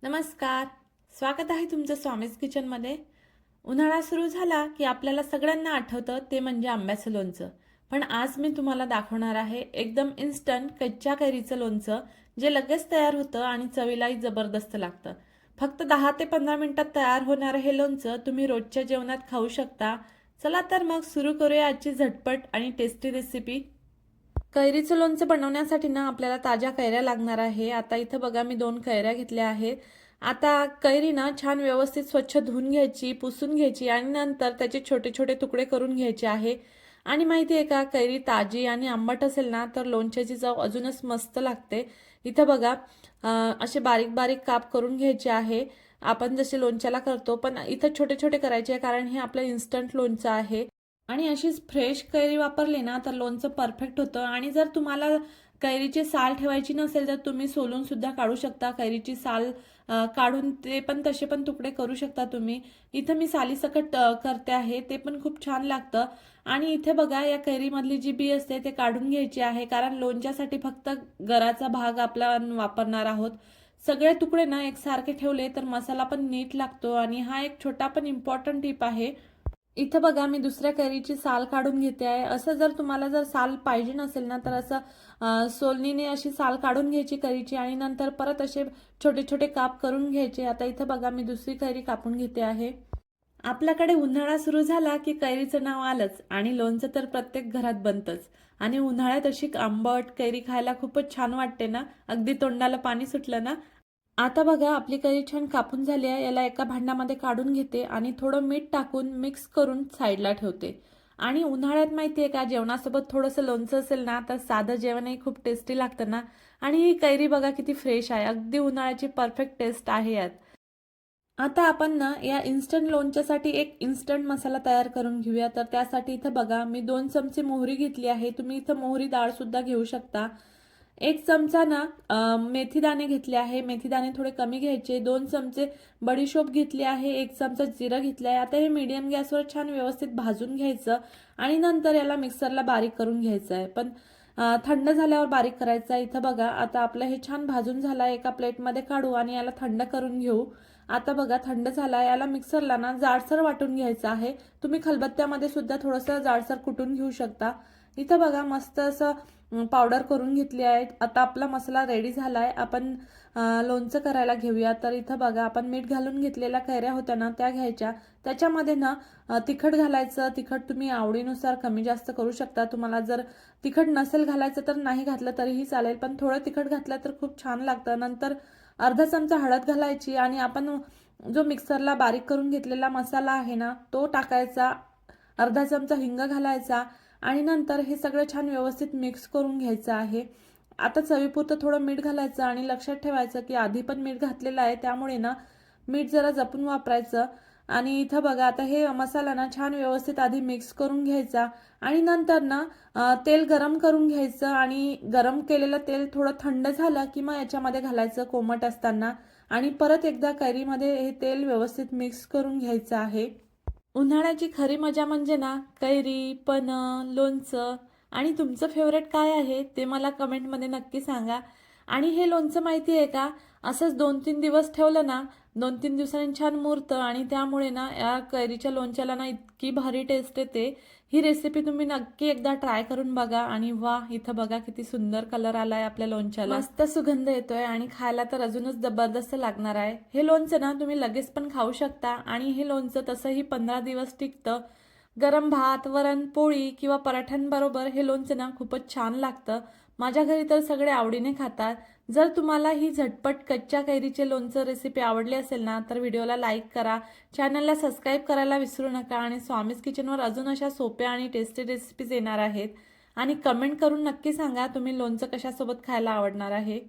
नमस्कार. स्वागत आहे तुमचं स्वामीज किचनमध्ये. उन्हाळा सुरू झाला की आपल्याला सगळ्यांना आठवतं ते म्हणजे आंब्याचं लोणचं. पण आज मी तुम्हाला दाखवणार आहे एकदम इन्स्टंट कच्च्या कैरीचं लोणचं, जे लगेच तयार होतं आणि चवीलाही जबरदस्त लागतं. फक्त 10 ते 15 मिनिटात तयार होणारं हे लोणचं तुम्ही रोजच्या जेवणात खाऊ शकता. चला तर मग सुरू करूया आजची झटपट आणि टेस्टी रेसिपी. कैरीचं लोणचं बनवण्यासाठी ना आपल्याला ताज्या कैऱ्या लागणार आहे. आता इथं बघा मी 2 कैऱ्या घेतल्या आहेत. आता कैरी ना छान व्यवस्थित स्वच्छ धुवून घ्यायची, पुसून घ्यायची आणि नंतर त्याचे छोटे छोटे तुकडे करून घ्यायचे आहे. आणि माहिती आहे का, कैरी ताजी आणि आंबट असेल ना तर लोणच्याची चव अजूनच मस्त लागते. इथं बघा असे बारीक बारीक काप करून घ्यायचे आहे. आपण जसे लोणच्याला करतो पण इथं छोटे छोटे करायचे आहे, कारण हे आपलं इन्स्टंट लोणचं आहे. आणि अशीच फ्रेश कैरी वापरली ना तर लोणचं परफेक्ट होतं. आणि जर तुम्हाला कैरीची साल ठेवायची नसेल तर तुम्ही सोलून सुद्धा काढू शकता. कैरीची साल काढून ते पण तसे पण तुकडे करू शकता तुम्ही. इथं मी सालीसकट करते आहे, ते पण खूप छान लागतं. आणि इथे बघा या कैरीमधली जी बी असते ते काढून घ्यायची आहे, कारण लोणच्यासाठी फक्त गराचा भाग आपला वापरणार आहोत. सगळे तुकडे ना एकसारखे ठेवले तर मसाला पण नीट लागतो. आणि हा एक छोटा पण इम्पॉर्टंट टिप आहे. इथं बघा मी दुसऱ्या कैरीची साल काढून घेते आहे. असं जर तुम्हाला जर साल पाहिजे नसेल ना तर असं सोलनीने अशी साल काढून घ्यायची कैरीची आणि नंतर परत असे छोटे छोटे काप करून घ्यायचे. आता इथं बघा मी दुसरी कैरी कापून घेते आहे. आपल्याकडे उन्हाळा सुरू झाला की कैरीचं नाव आलंच आणि लोणचं तर प्रत्येक घरात बनतंच. आणि उन्हाळ्यात अशी आंबट कैरी खायला खूपच छान वाटते ना, अगदी तोंडाला पाणी सुटलं ना. आता बघा आपली कैरी छान कापून झाली आहे. याला एका भांड्यामध्ये काढून घेते आणि थोडं मीठ टाकून मिक्स करून साईडला ठेवते. आणि उन्हाळ्यात माहिती आहे का, जेवणासोबत थोडंसं लोणचं असेल ना तर साधं जेवणही खूप टेस्टी लागतं ना. आणि ही कैरी बघा किती फ्रेश आहे, अगदी उन्हाळ्याची परफेक्ट टेस्ट आहे यात. आता आपण ना या इन्स्टंट लोणच्यासाठी एक इन्स्टंट मसाला तयार करून घेऊया. तर त्यासाठी इथं बघा मी 2 चमचे मोहरी घेतली आहे. तुम्ही इथं मोहरी डाळ सुद्धा घेऊ शकता. 1 चमचा ना मेथी दाणे घेतले आहे. मेथी दाणे थोडे कमी घ्यायचे. 2 चमचे बडीशोप घेतली आहे. 1 चमचा जिरं घेतलं आहे. आता हे मीडियम गॅसवर छान व्यवस्थित भाजून घ्यायचं आणि नंतर याला मिक्सरला बारीक करून घ्यायचं आहे. पण थंड झाल्यावर बारीक करायचं आहे. इथं बघा आता आपलं हे छान भाजून झालं आहे. एका प्लेटमध्ये काढू आणि याला थंड करून घेऊ. आता बघा थंड झाला. याला मिक्सरला ना जाडसर वाटून घ्यायचं आहे. तुम्ही खलबत्त्यामध्ये सुद्धा थोडंसं जाडसर कुटून घेऊ शकता. इथं बघा मस्त असं पावडर करून घेतली आहे. आता आपला मसाला रेडी झाला आहे. आपण लोणचं करायला घेऊया. तर इथं बघा आपण मीठ घालून घेतलेल्या कैऱ्या होत्या ना त्या घ्यायच्या. त्याच्यामध्ये ना तिखट घालायचं. तिखट तुम्ही आवडीनुसार कमी जास्त करू शकता. तुम्हाला जर तिखट नसेल घालायचं तर नाही घातलं तरीही चालेल, पण थोडं तिखट घातलं तर खूप छान लागतं. नंतर अर्धा चमचा हळद घालायची आणि आपण जो मिक्सरला बारीक करून घेतलेला मसाला आहे ना तो टाकायचा. अर्धा चमचा हिंग घालायचा आणि नंतर हे सगळं छान व्यवस्थित मिक्स करून घ्यायचं आहे. आता चवीपुरतं थोडं मीठ घालायचं आणि लक्षात ठेवायचं की आधी पण मीठ घातलेलं आहे, त्यामुळे ना मीठ जरा जपून वापरायचं. आणि इथं बघा आता हे मसाला ना छान व्यवस्थित आधी मिक्स करून घ्यायचा आणि नंतर ना तेल गरम करून घ्यायचं. आणि गरम केलेलं तेल थोडं थंड झालं की मग याच्यामध्ये घालायचं कोमट असताना. आणि परत एकदा कैरीमध्ये हे तेल व्यवस्थित मिक्स करून घ्यायचं आहे. उन्हाळ्याची खरी मजा म्हणजे ना कैरी, पन्ह, लोणचं. आणि तुमचं फेवरेट काय आहे ते मला कमेंटमध्ये नक्की सांगा. आणि हे लोणचं माहिती आहे का, असंच 2-3 दिवस ठेवलं ना, 2-3 दिवसांनी छान मुरतं आणि त्यामुळे ना या कैरीच्या लोणच्याला ना इतकी भारी टेस्ट येते. ही रेसिपी तुम्ही नक्की एकदा ट्राय करून बघा. आणि वा, इथं बघा किती सुंदर कलर आलाय आपल्या लोणच्याला, मस्त सुगंध येतोय आणि खायला तर अजूनच जबरदस्त लागणार आहे. हे लोणचं ना तुम्ही लगेच पण खाऊ शकता आणि हे लोणचं तसंही 15 दिवस टिकतं. गरम भात, वरण, पोळी किंवा पराठ्यांबरोबर हे लोणचं ना खूपच छान लागतं. माझ्या घरी तर सगळे आवडीने खातात. जर तुम्हाला ही झटपट कच्च्या कैरीचे लोणचं रेसिपी आवडली असेल ना तर व्हिडिओला लाईक करा, चॅनलला सबस्क्राईब करायला विसरू नका. आणि स्वामीज किचनवर अजून अशा सोप्या आणि टेस्टी रेसिपीज येणार आहेत. आणि कमेंट करून नक्की सांगा तुम्ही लोणचं कशासोबत खायला आवडणार आहे.